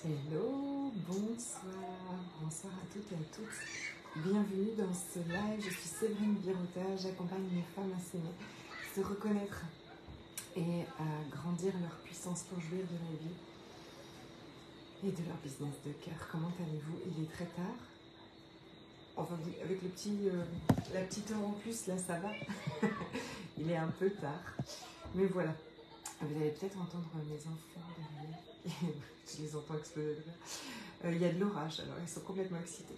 Hello, bonsoir, bonsoir à toutes et à tous. Bienvenue dans ce live. Je suis Séverine Birota. J'accompagne les femmes à s'aimer, se reconnaître et à grandir leur puissance pour jouir de la vie et de leur business de cœur. Comment allez-vous? Il est très tard. Enfin, avec la petite heure en plus, là, ça va. Il est un peu tard. Mais voilà. Vous allez peut-être entendre mes enfants derrière. Je les entends exploser de rire. Il y a de l'orage, alors ils sont complètement excités.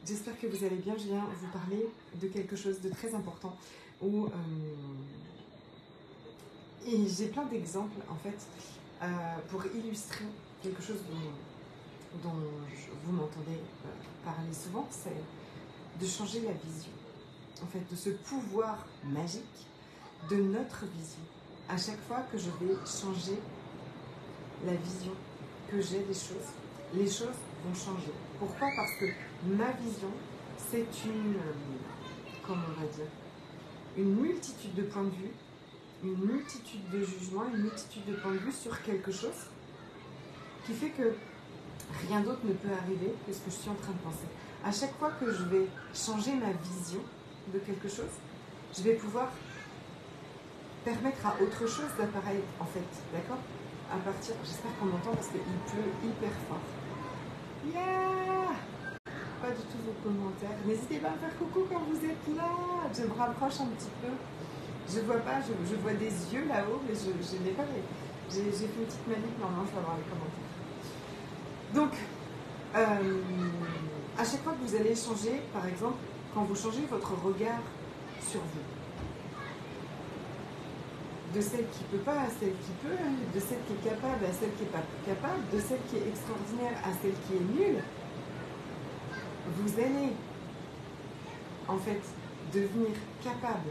J'espère que vous allez bien. Je viens vous parler de quelque chose de très important où et j'ai plein d'exemples en fait pour illustrer quelque chose dont vous m'entendez parler souvent, c'est de changer la vision, en fait, de ce pouvoir magique de notre vision. À chaque fois que je vais changer la vision que j'ai des choses, les choses vont changer. Pourquoi? Parce que ma vision, c'est comment on va dire, une multitude de points de vue, une multitude de jugements, une multitude de points de vue sur quelque chose qui fait que rien d'autre ne peut arriver que ce que je suis en train de penser. À chaque fois que je vais changer ma vision de quelque chose, je vais pouvoir permettre à autre chose d'apparaître, en fait, d'accord? À partir, j'espère qu'on m'entend parce qu'il pleut hyper fort. Yeah! Pas du tout vos commentaires. N'hésitez pas à me faire coucou quand vous êtes là. Je me rapproche un petit peu. Je vois pas, je vois des yeux là-haut, mais je n'ai pas les... J'ai fait une petite manip, normalement je vais avoir les commentaires. Donc, à chaque fois que vous allez changer, par exemple, quand vous changez votre regard sur vous, de celle qui peut pas à celle qui peut, de celle qui est capable à celle qui n'est pas capable, de celle qui est extraordinaire à celle qui est nulle, vous allez en fait devenir capable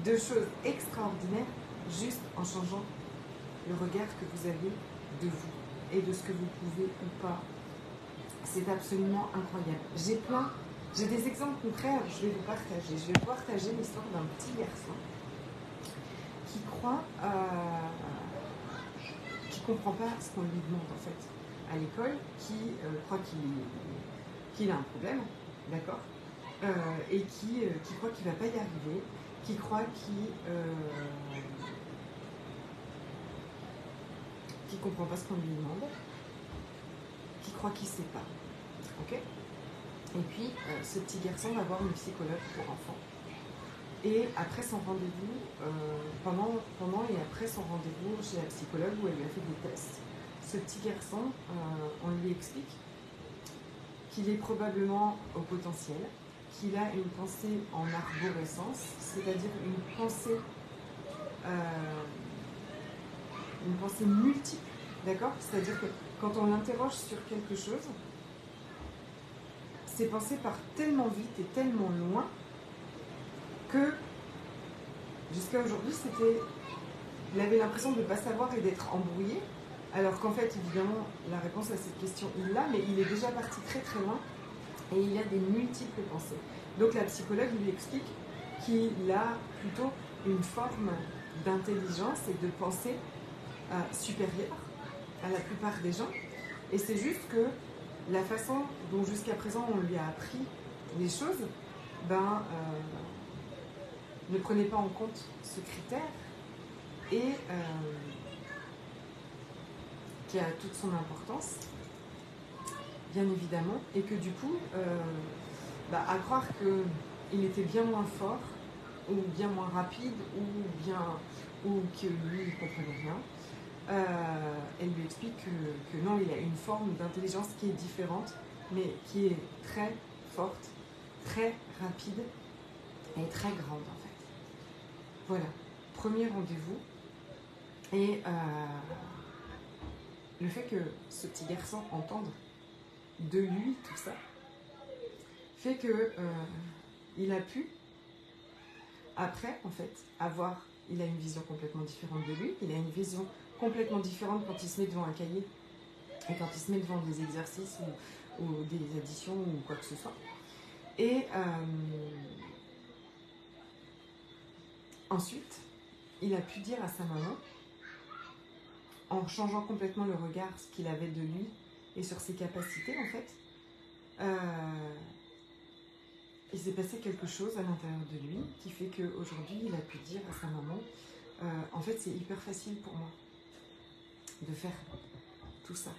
de choses extraordinaires juste en changeant le regard que vous avez de vous et de ce que vous pouvez ou pas. C'est absolument incroyable. J'ai des exemples concrets, je vais vous partager. Je vais vous partager l'histoire d'un petit garçon qui croit, qui comprend pas ce qu'on lui demande en fait à l'école, qui croit qu'il a un problème, d'accord, et qui croit qu'il va pas y arriver, qui croit qui comprend pas ce qu'on lui demande, qui croit qu'il sait pas, ok. Et puis ce petit garçon va voir une psychologue pour enfants. Et après son rendez-vous, pendant et après son rendez-vous chez la psychologue où elle lui a fait des tests, ce petit garçon, on lui explique qu'il est probablement au potentiel, qu'il a une pensée en arborescence, c'est-à-dire une pensée multiple, d'accord? C'est-à-dire que quand on l'interroge sur quelque chose, ses pensées partent tellement vite et tellement loin que jusqu'à aujourd'hui, il avait l'impression de ne pas savoir et d'être embrouillé, alors qu'en fait, évidemment, la réponse à cette question, il l'a, mais il est déjà parti très très loin et il a des multiples pensées. Donc la psychologue lui explique qu'il a plutôt une forme d'intelligence et de pensée supérieure à la plupart des gens, et c'est juste que la façon dont jusqu'à présent on lui a appris les choses, ne prenait pas en compte ce critère et qui a toute son importance, bien évidemment, et que du coup, à croire qu'il était bien moins fort, ou bien moins rapide, ou que lui, il ne comprenait rien, elle lui explique que non, il a une forme d'intelligence qui est différente, mais qui est très forte, très rapide et très grande en fait. Voilà, premier rendez-vous. Et le fait que ce petit garçon entende de lui tout ça, fait que il a pu, après, en fait, il a une vision complètement différente de lui, il a une vision complètement différente quand il se met devant un cahier et quand il se met devant des exercices ou des additions ou quoi que ce soit. Et ensuite, il a pu dire à sa maman, en changeant complètement le regard qu'il avait de lui et sur ses capacités, en fait, il s'est passé quelque chose à l'intérieur de lui qui fait qu'aujourd'hui, il a pu dire à sa maman, en fait, c'est hyper facile pour moi de faire tout ça.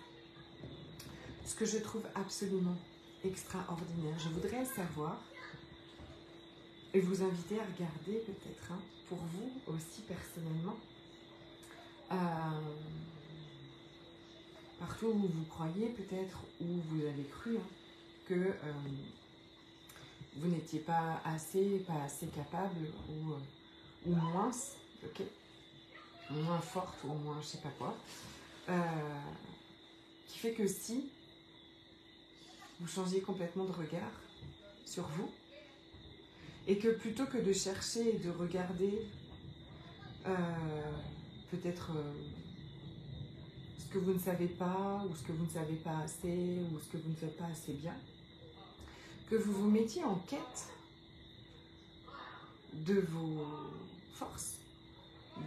Ce que je trouve absolument extraordinaire, je voudrais savoir et vous inviter à regarder peut-être, hein, pour vous aussi personnellement, partout où vous croyez peut-être, où vous avez cru, hein, que vous n'étiez pas assez capable ou moins, ok, moins forte ou moins je sais pas quoi, qui fait que si vous changiez complètement de regard sur vous, et que plutôt que de chercher et de regarder peut-être ce que vous ne savez pas, ou ce que vous ne savez pas assez, ou ce que vous ne faites pas assez bien, que vous vous mettiez en quête de vos forces,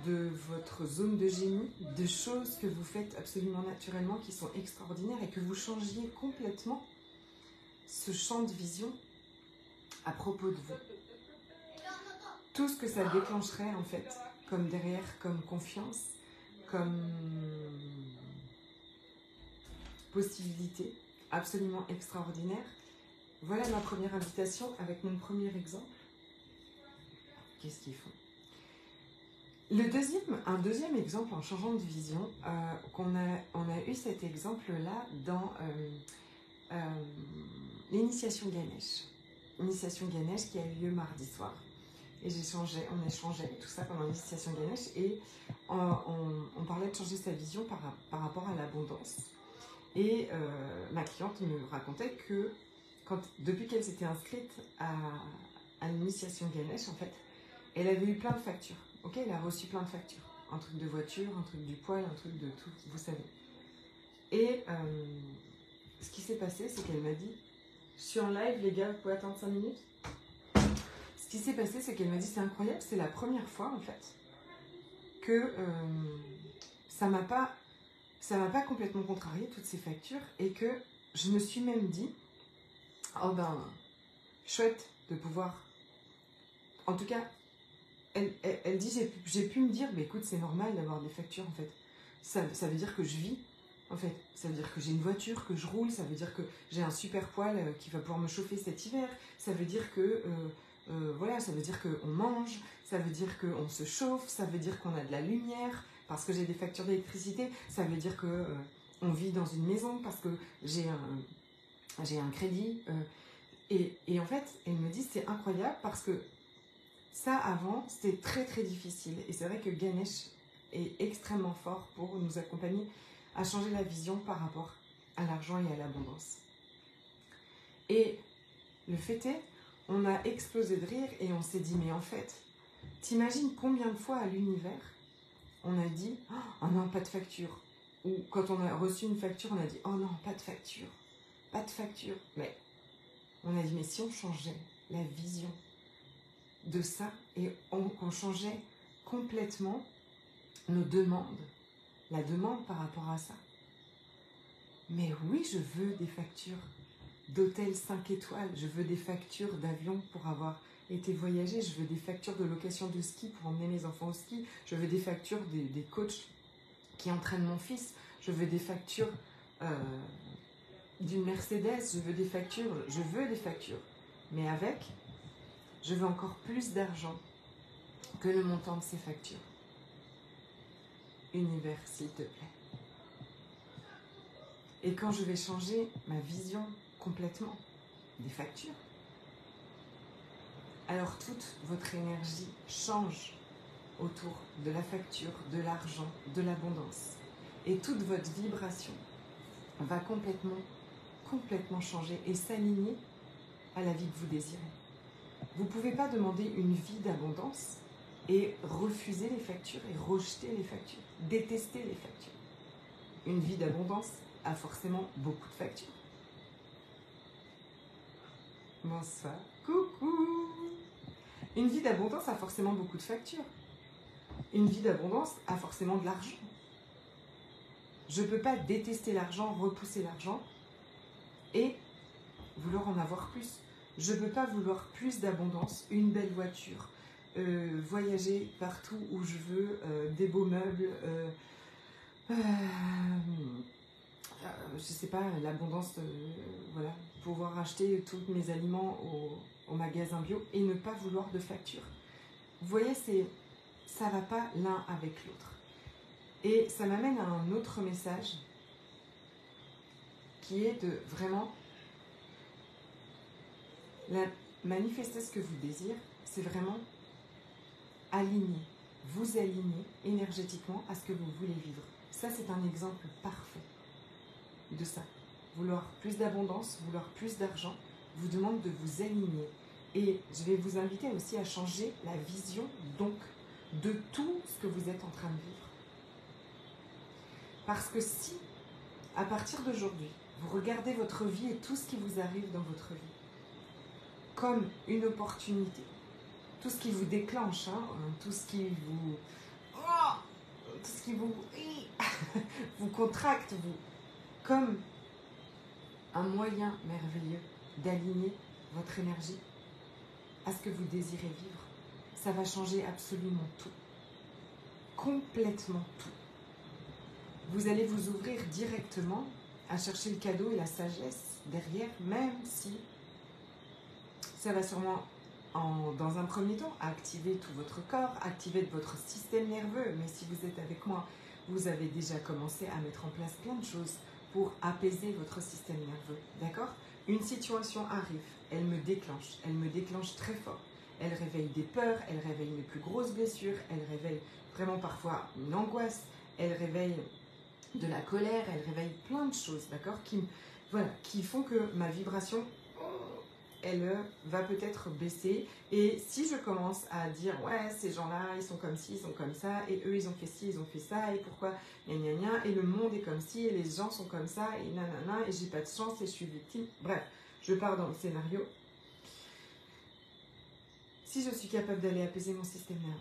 de votre zone de génie, de choses que vous faites absolument naturellement qui sont extraordinaires, et que vous changiez complètement ce champ de vision à propos de vous. Tout ce que ça déclencherait en fait, comme derrière, comme confiance, comme possibilité absolument extraordinaire. Voilà ma première invitation avec mon premier exemple. Qu'est-ce qu'ils font? Un deuxième exemple en changeant de vision, on a eu cet exemple-là dans l'initiation Ganesh. L'initiation Ganesh qui a eu lieu mardi soir. Et on échangeait tout ça pendant l'initiation Ganesh, et on parlait de changer sa vision par rapport à l'abondance. Et ma cliente me racontait que depuis qu'elle s'était inscrite à l'initiation Ganesh, en fait, elle avait eu plein de factures. Ok, elle a reçu plein de factures. Un truc de voiture, un truc du poil, un truc de tout, vous savez. Et ce qui s'est passé, c'est qu'elle m'a dit, je suis en live, les gars, vous pouvez attendre 5 minutes? Ce qui s'est passé, c'est qu'elle m'a dit, c'est incroyable, c'est la première fois, en fait, que ça m'a pas complètement contrarié, toutes ces factures, et que je me suis même dit, oh ben, chouette de pouvoir... En tout cas, elle dit, j'ai pu me dire, bah, écoute, c'est normal d'avoir des factures, en fait. Ça veut dire que je vis, en fait. Ça veut dire que j'ai une voiture, que je roule, ça veut dire que j'ai un super poêle qui va pouvoir me chauffer cet hiver, ça veut dire que... voilà, ça veut dire qu'on mange, ça veut dire qu'on se chauffe, ça veut dire qu'on a de la lumière, parce que j'ai des factures d'électricité, ça veut dire que on vit dans une maison, parce que j'ai un crédit. Et en fait, elle me dit, c'est incroyable, parce que ça, avant, c'était très très difficile. Et c'est vrai que Ganesh est extrêmement fort pour nous accompagner à changer la vision par rapport à l'argent et à l'abondance. Et le fait est, on a explosé de rire et on s'est dit, mais en fait, t'imagines combien de fois à l'univers, on a dit, oh non, pas de facture. Ou quand on a reçu une facture, on a dit, oh non, pas de facture. Pas de facture. Mais on a dit, mais si on changeait la vision de ça et qu'on changeait complètement nos demandes, la demande par rapport à ça. Mais oui, je veux des factures d'hôtel 5 étoiles, je veux des factures d'avion pour avoir été voyager, je veux des factures de location de ski pour emmener mes enfants au ski, je veux des factures des coachs qui entraînent mon fils, je veux des factures d'une Mercedes, je veux des factures, mais avec, je veux encore plus d'argent que le montant de ces factures. Univers, s'il te plaît. Et quand je vais changer ma vision complètement des factures, alors toute votre énergie change autour de la facture, de l'argent, de l'abondance. Et toute votre vibration va complètement changer et s'aligner à la vie que vous désirez. Vous ne pouvez pas demander une vie d'abondance et refuser les factures et rejeter les factures, détester les factures. Une vie d'abondance a forcément beaucoup de factures. Bonsoir, coucou. Une vie d'abondance a forcément beaucoup de factures. Une vie d'abondance a forcément de l'argent. Je ne peux pas détester l'argent, repousser l'argent et vouloir en avoir plus. Je ne peux pas vouloir plus d'abondance, une belle voiture, voyager partout où je veux, des beaux meubles, je sais pas, l'abondance, voilà, pouvoir acheter tous mes aliments au magasin bio et ne pas vouloir de facture. Vous voyez, ça va pas l'un avec l'autre. Et ça m'amène à un autre message qui est de vraiment manifester ce que vous désirez, c'est vraiment vous aligner énergétiquement à ce que vous voulez vivre. Ça, c'est un exemple parfait de ça. Vouloir plus d'abondance, vouloir plus d'argent, vous demande de vous aligner. Et je vais vous inviter aussi à changer la vision, donc, de tout ce que vous êtes en train de vivre. Parce que si, à partir d'aujourd'hui, vous regardez votre vie et tout ce qui vous arrive dans votre vie comme une opportunité, tout ce qui vous déclenche, tout ce qui vous vous contracte, comme un moyen merveilleux d'aligner votre énergie à ce que vous désirez vivre, ça va changer absolument tout, complètement tout. Vous allez vous ouvrir directement à chercher le cadeau et la sagesse derrière, même si ça va sûrement, dans un premier temps, activer tout votre corps, activer votre système nerveux. Mais si vous êtes avec moi, vous avez déjà commencé à mettre en place plein de choses pour apaiser votre système nerveux. D'accord? Une situation arrive, elle me déclenche très fort. Elle réveille des peurs, elle réveille mes plus grosses blessures, elle réveille vraiment parfois une angoisse, elle réveille de la colère, elle réveille plein de choses, d'accord, qui font que ma vibration, elle va peut-être baisser. Et si je commence à dire, ouais, ces gens-là, ils sont comme ci, ils sont comme ça, et eux, ils ont fait ci, ils ont fait ça, et pourquoi, gna gna gna, et le monde est comme ci, et les gens sont comme ça, et nanana, et j'ai pas de chance, et je suis victime. Bref, je pars dans le scénario. Si je suis capable d'aller apaiser mon système nerveux,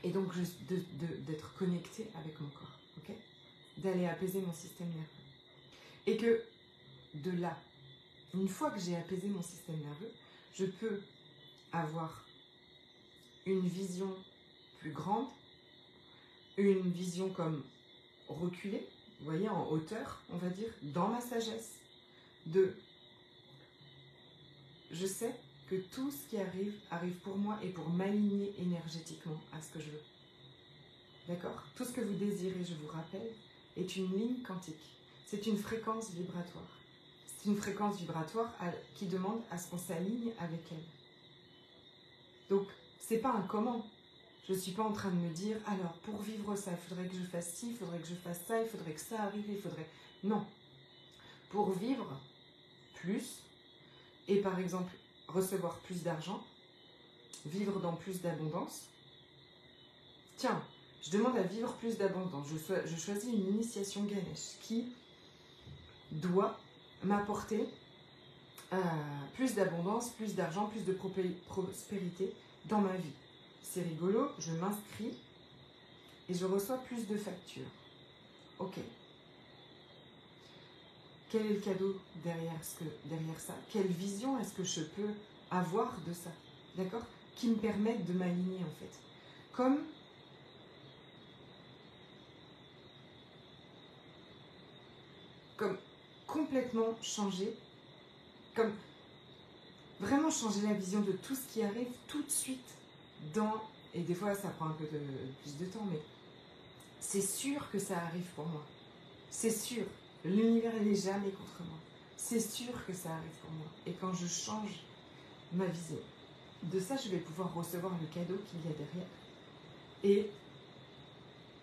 et donc d'être connectée avec mon corps, ok, d'aller apaiser mon système nerveux, et que de là, une fois que j'ai apaisé mon système nerveux, je peux avoir une vision plus grande, une vision comme reculée, vous voyez, en hauteur, on va dire, dans ma sagesse, je sais que tout ce qui arrive, arrive pour moi et pour m'aligner énergétiquement à ce que je veux. D'accord? Tout ce que vous désirez, je vous rappelle, est une ligne quantique. C'est une fréquence vibratoire. C'est une fréquence vibratoire qui demande à ce qu'on s'aligne avec elle. Donc, c'est pas un comment. Je ne suis pas en train de me dire, alors, pour vivre ça, il faudrait que je fasse ci, il faudrait que je fasse ça, il faudrait que ça arrive, il faudrait... Non. Pour vivre plus, et par exemple, recevoir plus d'argent, vivre dans plus d'abondance, tiens, je demande à vivre plus d'abondance. Je choisis une initiation Ganesh qui doit m'apporter plus d'abondance, plus d'argent, plus de prospérité dans ma vie. C'est rigolo, je m'inscris et je reçois plus de factures. Ok. Quel est le cadeau derrière ça? Quelle vision est-ce que je peux avoir de ça? D'accord? Qui me permettent de m'aligner en fait. Comme complètement changer, comme vraiment changer la vision de tout ce qui arrive tout de suite et des fois ça prend un peu plus de temps, mais c'est sûr que ça arrive pour moi. C'est sûr. L'univers, il n'est jamais contre moi. C'est sûr que ça arrive pour moi. Et quand je change ma vision de ça, je vais pouvoir recevoir le cadeau qu'il y a derrière. Et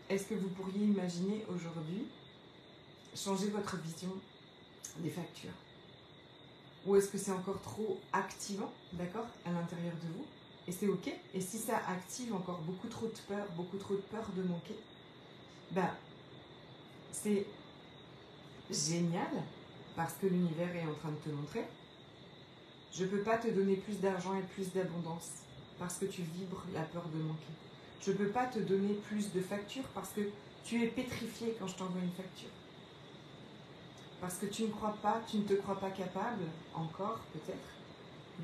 est-ce que vous pourriez imaginer aujourd'hui changer votre vision des factures? Ou est-ce que c'est encore trop activant, d'accord, à l'intérieur de vous? Et c'est ok. Et si ça active encore beaucoup trop de peur de manquer, c'est génial parce que l'univers est en train de te montrer. Je ne peux pas te donner plus d'argent et plus d'abondance parce que tu vibres la peur de manquer. Je ne peux pas te donner plus de factures parce que Tu es pétrifié quand je t'envoie une facture. Parce que tu ne te crois pas capable, encore peut-être,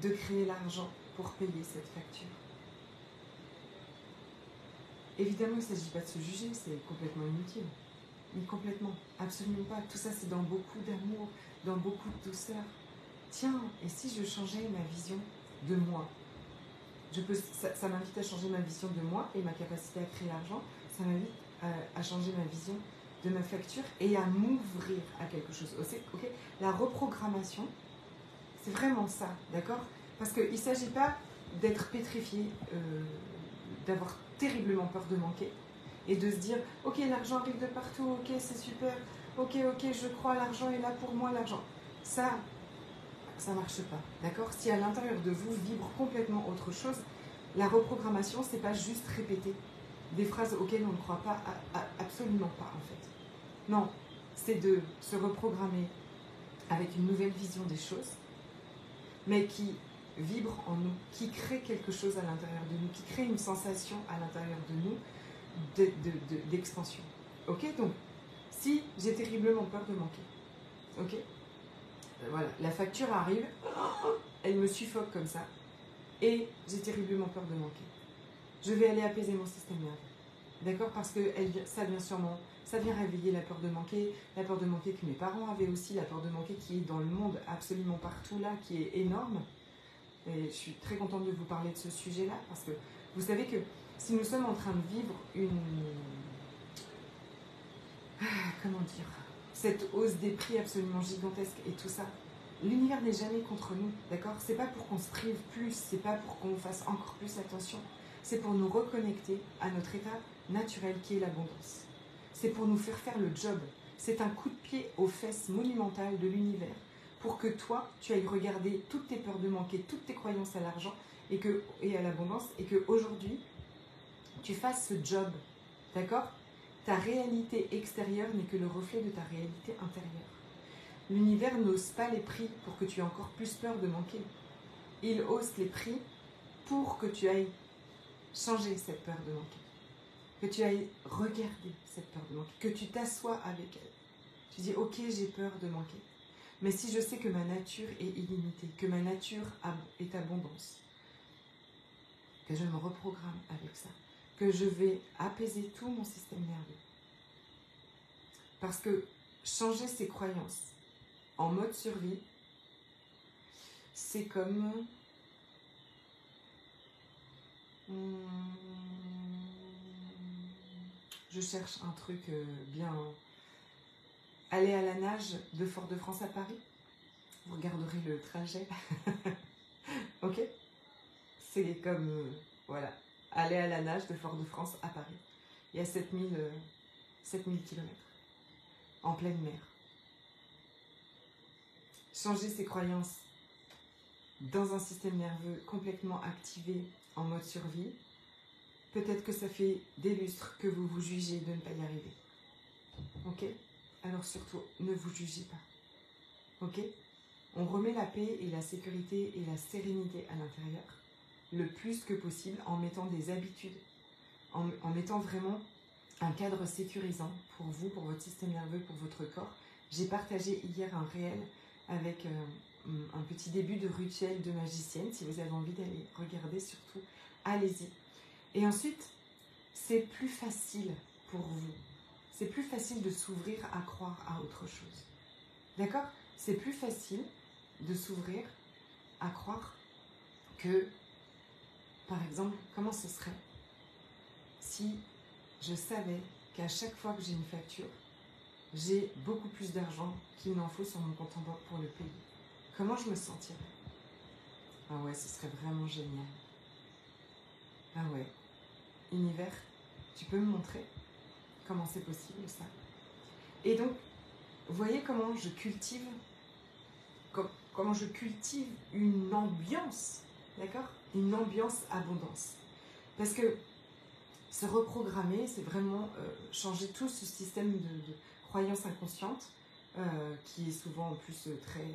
de créer l'argent pour payer cette facture. Évidemment, il ne s'agit pas de se juger, c'est complètement inutile. Mais complètement, absolument pas. Tout ça, c'est dans beaucoup d'amour, dans beaucoup de douceur. Tiens, et si je changeais ma vision de moi? Ça m'invite à changer ma vision de moi et ma capacité à créer l'argent. Ça m'invite à changer ma vision de ma facture et à m'ouvrir à quelque chose. Okay, la reprogrammation, c'est vraiment ça, d'accord? Parce qu'il ne s'agit pas d'être pétrifié, d'avoir terriblement peur de manquer et de se dire « Ok, l'argent arrive de partout, ok, c'est super, ok, je crois, l'argent est là pour moi, l'argent. » Ça ne marche pas, d'accord? Si à l'intérieur de vous vibre complètement autre chose, la reprogrammation, c'est pas juste répéter des phrases auxquelles on ne croit pas, absolument pas en fait. Non, c'est de se reprogrammer avec une nouvelle vision des choses, mais qui vibre en nous, qui crée quelque chose à l'intérieur de nous, qui crée une sensation à l'intérieur de nous d'expansion. Ok? Donc, si j'ai terriblement peur de manquer, ok? Voilà, la facture arrive, elle me suffoque comme ça, et j'ai terriblement peur de manquer. Je vais aller apaiser mon système nerveux. D'accord? Parce que ça vient réveiller la peur de manquer que mes parents avaient aussi, la peur de manquer qui est dans le monde absolument partout là, qui est énorme. Et je suis très contente de vous parler de ce sujet-là, parce que vous savez que si nous sommes en train de vivre comment dire, cette hausse des prix absolument gigantesque et tout ça, l'univers n'est jamais contre nous, d'accord? C'est pas pour qu'on se prive plus, c'est pas pour qu'on fasse encore plus attention, c'est pour nous reconnecter à notre état naturel qui est l'abondance. C'est pour nous faire le job. C'est un coup de pied aux fesses monumental de l'univers pour que toi, tu ailles regarder toutes tes peurs de manquer, toutes tes croyances à l'argent et à l'abondance, et qu'aujourd'hui, tu fasses ce job, d'accord? Ta réalité extérieure n'est que le reflet de ta réalité intérieure. L'univers n'ose pas les prix pour que tu aies encore plus peur de manquer. Il hausse les prix pour que tu ailles changer cette peur de manquer. Que tu ailles regarder cette peur de manquer. Que tu t'assoies avec elle. Tu dis, ok, j'ai peur de manquer. Mais si je sais que ma nature est illimitée, que ma nature est abondance, que je me reprogramme avec ça, que je vais apaiser tout mon système nerveux. Parce que changer ses croyances en mode survie, c'est comme... je cherche un truc bien... Aller à la nage de Fort-de-France à Paris. Vous regarderez le trajet. Ok? C'est comme... voilà. Aller à la nage de Fort-de-France à Paris. Il y a 7000 km. En pleine mer. Changer ses croyances dans un système nerveux complètement activé en mode survie, peut-être que ça fait des lustres que vous vous jugez de ne pas y arriver. Ok? Alors surtout, ne vous jugez pas. Ok? On remet la paix et la sécurité et la sérénité à l'intérieur, le plus que possible, en mettant des habitudes, en mettant vraiment un cadre sécurisant pour vous, pour votre système nerveux, pour votre corps. J'ai partagé hier un réel avec un petit début de rituel de magicienne. Si vous avez envie d'aller regarder, surtout, allez-y. Et ensuite, c'est plus facile pour vous. C'est plus facile de s'ouvrir à croire à autre chose. D'accord? C'est plus facile de s'ouvrir à croire que, par exemple, comment ce serait si je savais qu'à chaque fois que j'ai une facture, j'ai beaucoup plus d'argent qu'il n'en faut sur mon compte en banque pour le payer. Comment je me sentirais? Ah ouais, ce serait vraiment génial. Ah ouais. Univers, tu peux me montrer comment c'est possible ça? Et donc, vous voyez comment je cultive une ambiance, d'accord? Une ambiance abondance. Parce que se reprogrammer, c'est vraiment changer tout ce système de croyances inconscientes qui est souvent en plus très,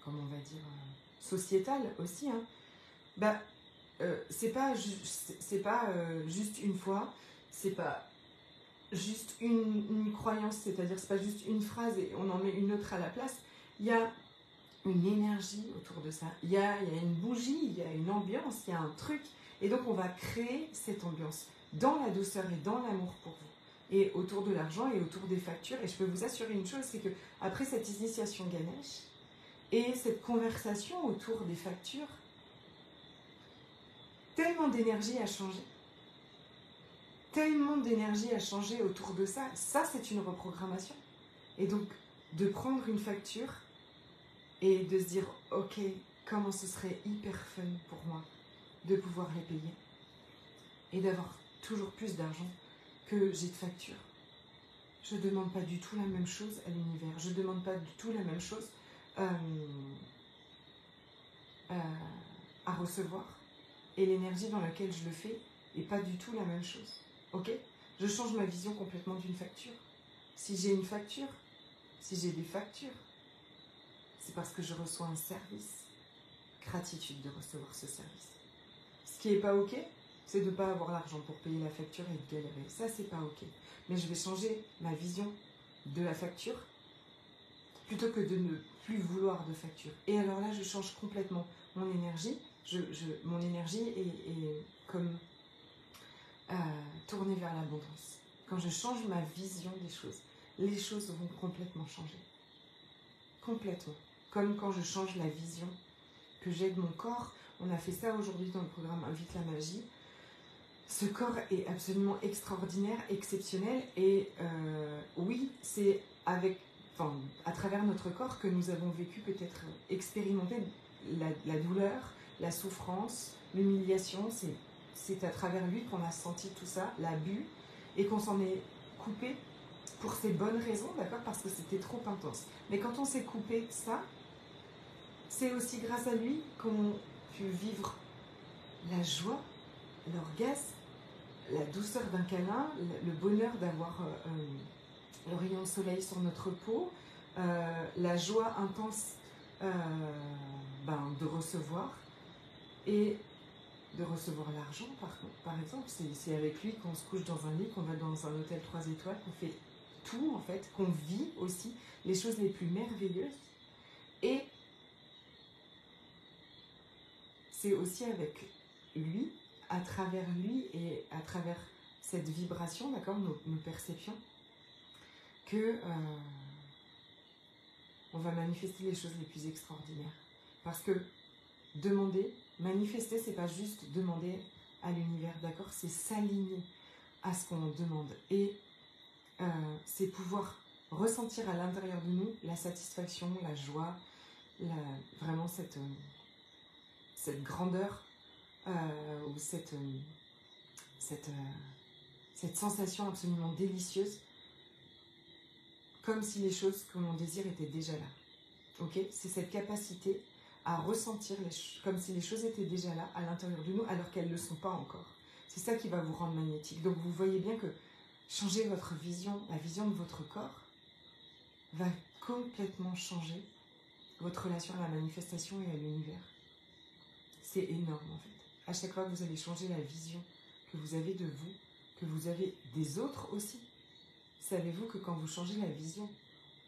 comment on va dire, sociétal aussi. Hein. C'est pas juste une fois, c'est pas juste une croyance, c'est-à-dire c'est pas juste une phrase et on en met une autre à la place. Il y a une énergie autour de ça. Il y a une bougie, il y a une ambiance, il y a un truc. Et donc on va créer cette ambiance dans la douceur et dans l'amour pour vous. Et autour de l'argent et autour des factures. Et je peux vous assurer une chose, c'est que après cette initiation Ganesh et cette conversation autour des factures, tellement d'énergie a changé. Tellement d'énergie a changé autour de ça. Ça, c'est une reprogrammation. Et donc, de prendre une facture et de se dire, ok, comment ce serait hyper fun pour moi de pouvoir les payer et d'avoir toujours plus d'argent que j'ai de factures. Je ne demande pas du tout la même chose à l'univers. Je ne demande pas du tout la même chose à recevoir. Et l'énergie dans laquelle je le fais n'est pas du tout la même chose. Ok ? Je change ma vision complètement d'une facture. Si j'ai une facture, si j'ai des factures, c'est parce que je reçois un service. Gratitude de recevoir ce service. Ce qui n'est pas ok, c'est de ne pas avoir l'argent pour payer la facture et de galérer. Ça, c'est pas ok. Mais je vais changer ma vision de la facture plutôt que de ne plus vouloir de facture. Et alors là, je change complètement mon énergie. Mon énergie est comme tournée vers l'abondance. Quand je change ma vision des choses, les choses vont complètement changer. Complètement. Comme quand je change la vision que j'ai de mon corps. On a fait ça aujourd'hui dans le programme Invite la magie. Ce corps est absolument extraordinaire, exceptionnel. Et oui, c'est à travers notre corps que nous avons vécu, peut-être expérimenté la douleur, la souffrance, l'humiliation. C'est à travers lui qu'on a senti tout ça, l'abus, et qu'on s'en est coupé pour ces bonnes raisons, d'accord, parce que c'était trop intense. Mais quand on s'est coupé ça, c'est aussi grâce à lui qu'on pu vivre la joie, l'orgasme, la douceur d'un câlin, le bonheur d'avoir le rayon de soleil sur notre peau, la joie intense de recevoir et de recevoir l'argent par exemple. C'est avec lui qu'on se couche dans un lit, qu'on va dans un hôtel 3 étoiles, qu'on fait tout en fait, qu'on vit aussi les choses les plus merveilleuses. Et c'est aussi avec lui, à travers lui et à travers cette vibration, d'accord, nos perceptions, que on va manifester les choses les plus extraordinaires. Parce que demander, manifester, c'est pas juste demander à l'univers, d'accord, c'est s'aligner à ce qu'on demande. Et c'est pouvoir ressentir à l'intérieur de nous la satisfaction, la joie, vraiment cette grandeur ou cette sensation absolument délicieuse, comme si les choses que l'on désire étaient déjà là. Ok ? C'est cette capacité à ressentir comme si les choses étaient déjà là à l'intérieur de nous alors qu'elles ne le sont pas encore. C'est ça qui va vous rendre magnétique. Donc vous voyez bien que changer votre vision, la vision de votre corps, va complètement changer votre relation à la manifestation et à l'univers. C'est énorme en fait. À chaque fois que vous allez changer la vision que vous avez de vous, que vous avez des autres aussi, savez-vous que quand vous changez la vision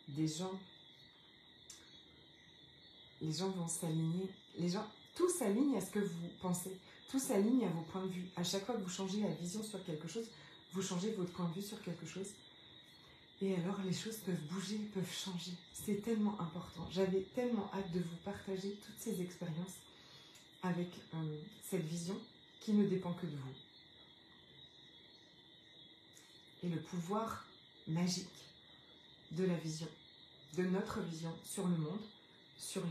des gens, les gens vont s'aligner, tout s'aligne à ce que vous pensez, tout s'aligne à vos points de vue. À chaque fois que vous changez la vision sur quelque chose, vous changez votre point de vue sur quelque chose. Et alors les choses peuvent bouger, peuvent changer. C'est tellement important. J'avais tellement hâte de vous partager toutes ces expériences avec cette vision qui ne dépend que de vous. Et le pouvoir magique de la vision, de notre vision sur le monde, sur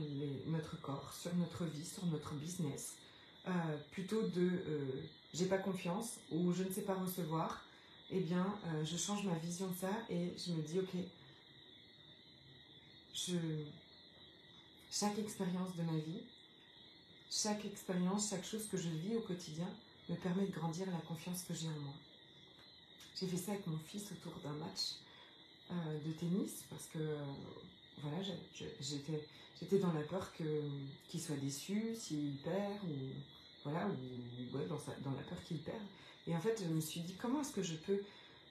notre corps, sur notre vie, sur notre business, plutôt de j'ai pas confiance ou je ne sais pas recevoir, eh bien je change ma vision de ça et je me dis ok, chaque expérience de ma vie, chaque expérience, chaque chose que je vis au quotidien me permet de grandir la confiance que j'ai en moi. J'ai fait ça avec mon fils autour d'un match de tennis parce que voilà, j'étais dans la peur qu'il soit déçu s'il perd ou ouais, dans la peur qu'il perde. Et en fait, je me suis dit comment est-ce que je peux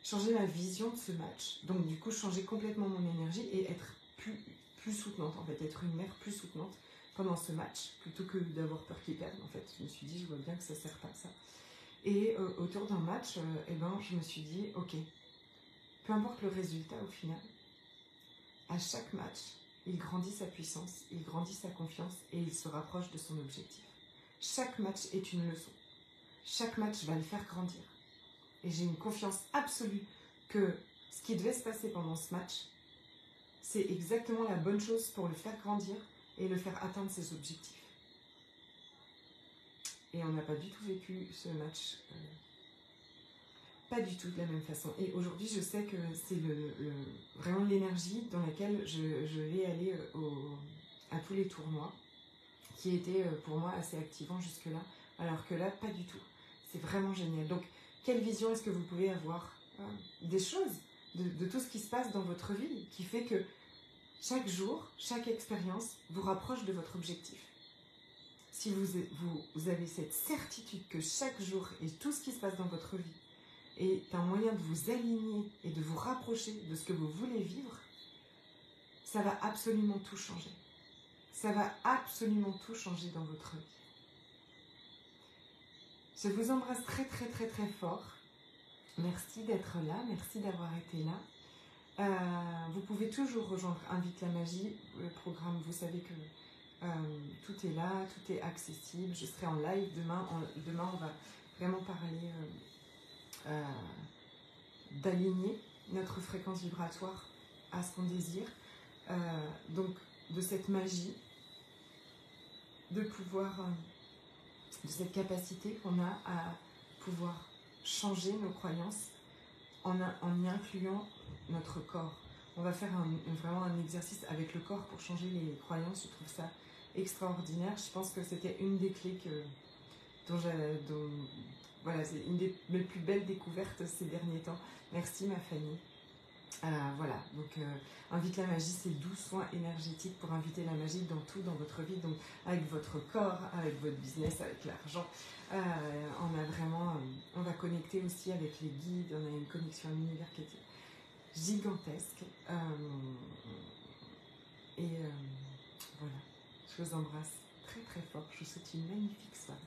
changer ma vision de ce match. Donc du coup, changer complètement mon énergie et être plus soutenante, en fait, être une mère plus soutenante pendant ce match, plutôt que d'avoir peur qu'ils perdent, en fait. Je me suis dit, je vois bien que ça sert pas à ça. Et autour d'un match, je me suis dit, ok, peu importe le résultat au final, à chaque match, il grandit sa puissance, il grandit sa confiance et il se rapproche de son objectif. Chaque match est une leçon. Chaque match va le faire grandir. Et j'ai une confiance absolue que ce qui devait se passer pendant ce match, c'est exactement la bonne chose pour le faire grandir et le faire atteindre ses objectifs. Et on n'a pas du tout vécu ce match, pas du tout de la même façon. Et aujourd'hui, je sais que c'est vraiment l'énergie dans laquelle je vais aller à tous les tournois, qui était pour moi assez activant jusque-là, alors que là, pas du tout. C'est vraiment génial. Donc, quelle vision est-ce que vous pouvez avoir des choses, de tout ce qui se passe dans votre vie, qui fait que chaque jour, chaque expérience vous rapproche de votre objectif. Si vous avez cette certitude que chaque jour et tout ce qui se passe dans votre vie est un moyen de vous aligner et de vous rapprocher de ce que vous voulez vivre, ça va absolument tout changer. Ça va absolument tout changer dans votre vie. Je vous embrasse très très très très fort. Merci d'être là, merci d'avoir été là. Vous pouvez toujours rejoindre Invite la Magie, le programme, vous savez que tout est là, tout est accessible. Je serai en live demain. Demain, on va vraiment parler d'aligner notre fréquence vibratoire à ce qu'on désire. Donc, de cette magie, de pouvoir, de cette capacité qu'on a à pouvoir changer nos croyances en y incluant notre corps. On va faire vraiment un exercice avec le corps pour changer les croyances. Je trouve ça extraordinaire. Je pense que c'était une des clés voilà, c'est une des mes plus belles découvertes ces derniers temps. Merci ma famille. Voilà, donc Invite la Magie, c'est 12 soins énergétiques pour inviter la magie dans tout, dans votre vie, donc avec votre corps, avec votre business, avec l'argent. On va connecter aussi avec les guides, on a une connexion à l'univers qui est gigantesque. Voilà, je vous embrasse très très fort, je vous souhaite une magnifique soirée.